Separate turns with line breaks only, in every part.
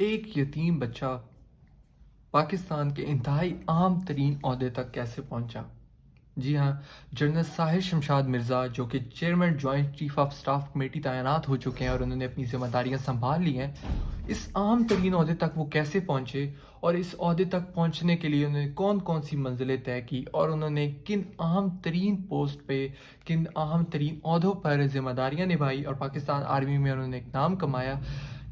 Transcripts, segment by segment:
ایک یتیم بچہ پاکستان کے انتہائی اہم ترین عہدے تک کیسے پہنچا؟ جی ہاں، جنرل ساحر شمشاد مرزا جو کہ chairman joint chief of staff committee تعینات ہو چکے ہیں اور انہوں نے اپنی ذمہ داریاں سنبھال لی ہیں، اس اہم ترین عہدے تک وہ کیسے پہنچے اور اس عہدے تک پہنچنے کے لیے انہوں نے کون کون سی منزلیں طے کی اور انہوں نے کن اہم ترین پوسٹ پہ، کن اہم ترین عہدوں پر ذمہ داریاں نبھائی اور پاکستان آرمی میں انہوں نے ایک نام کمایا۔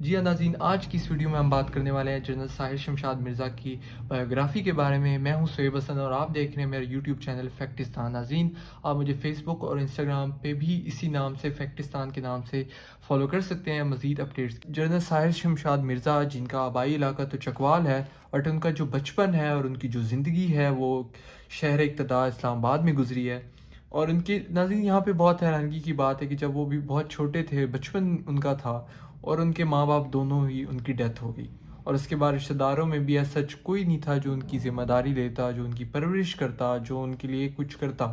جی ہاں ناظرین، آج کی اس ویڈیو میں ہم بات کرنے والے ہیں جنرل ساحر شمشاد مرزا کی بایوگرافی کے بارے میں۔ میں ہوں سہیب حسن اور آپ دیکھ رہے ہیں میرا یوٹیوب چینل فیکٹستان۔ ناظرین، آپ مجھے فیس بک اور انسٹاگرام پہ بھی اسی نام سے، فیکٹستان کے نام سے فالو کر سکتے ہیں مزید اپڈیٹس۔ جنرل ساحر شمشاد مرزا جن کا آبائی علاقہ تو چکوال ہے، بٹ ان کا جو بچپن ہے اور ان کی جو زندگی ہے وہ شہر اقتدار اسلام آباد میں گزری ہے۔ اور ان کے ناظرین یہاں پہ بہت حیرانگی کی بات ہے کہ جب وہ بھی بہت چھوٹے تھے، بچپن ان کا تھا اور ان کے ماں باپ دونوں ہی ان کی ڈیتھ ہو گئی، اور اس کے بعد رشتہ داروں میں بھی ایسا سچ کوئی نہیں تھا جو ان کی ذمہ داری لیتا، جو ان کی پرورش کرتا، جو ان کے لیے کچھ کرتا۔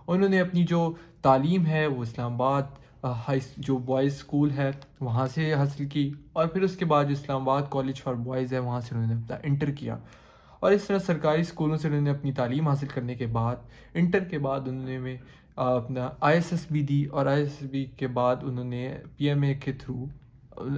انہوں نے اپنی جو تعلیم ہے وہ اسلام آباد جو بوائز اسکول ہے وہاں سے حاصل کی، اور پھر اس کے بعد جو اسلام آباد کالج فار بوائز ہے وہاں سے انہوں نے اپنا انٹر کیا، اور اس طرح سرکاری اسکولوں سے انہوں نے اپنی تعلیم حاصل کرنے کے بعد انٹر کے بعد انہوں نے اپنا آئی ایس ایس بی دی، اور آئی ایس ایس بی کے بعد انہوں نے پی ایم اے کے through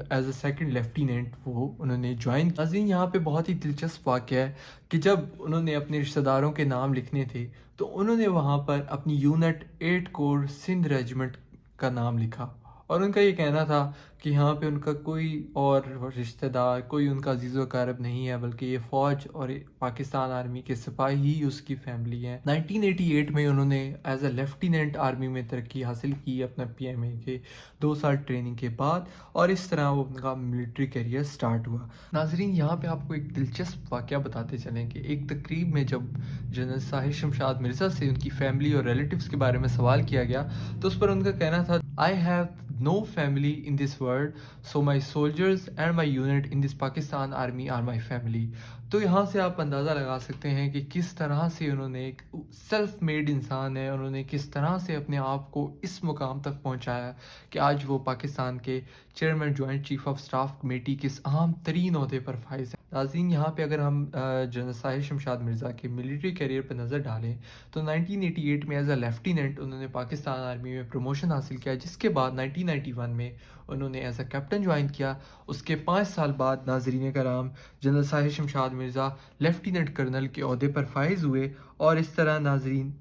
as a second lieutenant وہ انہوں نے جوائن۔ ناظرین یہاں پہ بہت ہی دلچسپ واقعہ ہے کہ جب انہوں نے اپنے رشتہ داروں کے نام لکھنے تھے تو انہوں نے وہاں پر اپنی یونٹ 8 کور سندھ ریجمنٹ کا نام لکھا، اور ان کا یہ کہنا تھا کہ یہاں پہ ان کا کوئی اور رشتہ دار، کوئی ان کا عزیز و اقارب نہیں ہے، بلکہ یہ فوج اور پاکستان آرمی کے سپاہی ہی اس کی فیملی ہیں۔ 1988 میں انہوں نے ایز اے لیفٹیننٹ آرمی میں ترقی حاصل کی اپنا پی ایم اے کے 2 سال ٹریننگ کے بعد، اور اس طرح وہ ان کا ملٹری کیریئر سٹارٹ ہوا۔ ناظرین یہاں پہ آپ کو ایک دلچسپ واقعہ بتاتے چلیں کہ ایک تقریب میں جب جنرل ساحر شمشاد مرزا سے ان کی فیملی اور ریلیٹیوز کے بارے میں سوال کیا گیا تو اس پر ان کا کہنا تھا I have no family in this world, so my soldiers and my unit in this Pakistan army are my family۔ تو یہاں سے آپ اندازہ لگا سکتے ہیں کہ کس طرح سے انہوں نے ایک سیلف میڈ انسان ہے، انہوں نے کس طرح سے اپنے آپ کو اس مقام تک پہنچایا کہ آج وہ پاکستان کے chairman joint chief of staff committee کے اس اہم ترین عہدے پر فائز ہیں۔ ناظرین یہاں پہ اگر ہم جنرل ساحر شمشاد مرزا کے ملٹری کیریئر پر نظر ڈالیں تو 1988 میں ایز اے لیفٹیننٹ انہوں نے پاکستان آرمی میں پروموشن حاصل کیا، جس کے بعد 1991 میں انہوں نے ایز اے کیپٹن جوائن کیا۔ اس کے 5 سال بعد ناظرین کرام general Sahir Shamshad Mirza lieutenant colonel کے عہدے پر فائز ہوئے، اور اس طرح ناظرین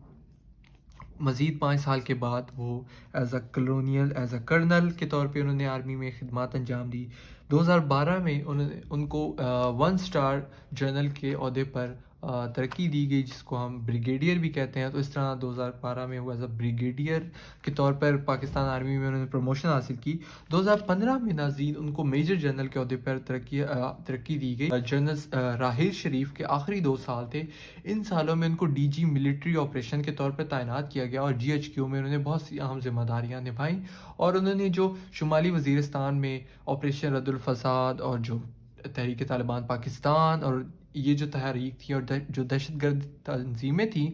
مزید 5 سال کے بعد وہ ایز اے کرنل کے طور پہ انہوں نے آرمی میں خدمات انجام دی۔ 2012 میں ان کو 1 اسٹار جنرل کے عہدے پر ترقی دی گئی، جس کو ہم بریگیڈیئر بھی کہتے ہیں۔ تو اس طرح 2012 میں وہ ایز اے بریگیڈیئر کے طور پر پاکستان آرمی میں انہوں نے پروموشن حاصل کی۔ 2015 میں ناظرین ان کو میجر جنرل کے عہدے پر ترقی دی گئی۔ جنرل راحیل شریف کے آخری 2 سال تھے، ان سالوں میں ان کو ڈی جی ملٹری آپریشن کے طور پر تعینات کیا گیا، اور جی ایچ کیو میں انہوں نے بہت سی اہم ذمہ داریاں نبھائیں، اور انہوں نے جو شمالی وزیرستان میں آپریشن رد الفساد اور جو تحریک طالبان پاکستان اور یہ جو تحریک تھی اور جو دہشت گرد تنظیمیں تھیں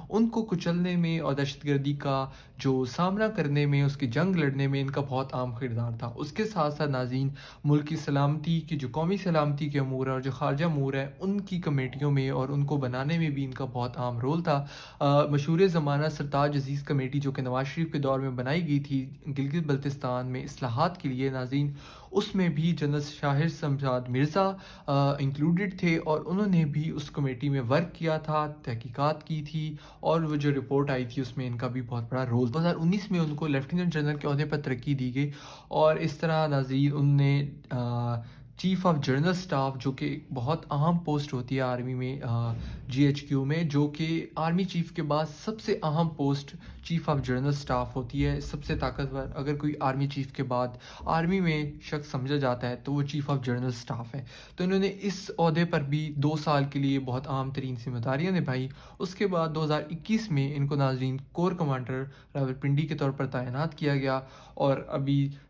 ان کو کچلنے میں اور دہشت گردی کا جو سامنا کرنے میں، اس کی جنگ لڑنے میں ان کا بہت اہم کردار تھا۔ اس کے ساتھ ساتھ ناظرین ملک کی سلامتی کی، جو قومی سلامتی کے امور اور جو خارجہ امور ہیں ان کی کمیٹیوں میں اور ان کو بنانے میں بھی ان کا بہت اہم رول تھا۔ مشہور زمانہ سرتاج عزیز کمیٹی جو کہ نواز شریف کے دور میں بنائی گئی تھی گلگت بلتستان میں اصلاحات کے لیے، ناظرین اس میں بھی جنرل ساحر شمشاد مرزا انکلوڈڈ تھے، اور انہوں نے بھی اس کمیٹی میں ورک کیا تھا، تحقیقات کی تھی، اور وہ جو رپورٹ آئی تھی اس میں ان کا بھی بہت بڑا رول۔ 2019 میں ان کو لیفٹیننٹ جنرل کے عہدے پر ترقی دی گئی، اور اس طرح ناظرین ان نے چیف آف جنرل سٹاف جو کہ بہت اہم پوسٹ ہوتی ہے آرمی میں جی ایچ کیو میں، جو کہ آرمی چیف کے بعد سب سے اہم post chief of general staff ہوتی ہے، سب سے طاقتور اگر کوئی آرمی چیف کے بعد آرمی میں شخص سمجھا جاتا ہے تو وہ چیف آف جنرل سٹاف ہے۔ تو انہوں نے اس عہدے پر بھی 2 سال کے لیے بہت اہم ترین ذمہ داریاں نبھائی۔ اس کے بعد 2021 میں ان کو ناظرین کور کمانڈر راولپنڈی کے طور پر تعینات کیا گیا، اور ابھی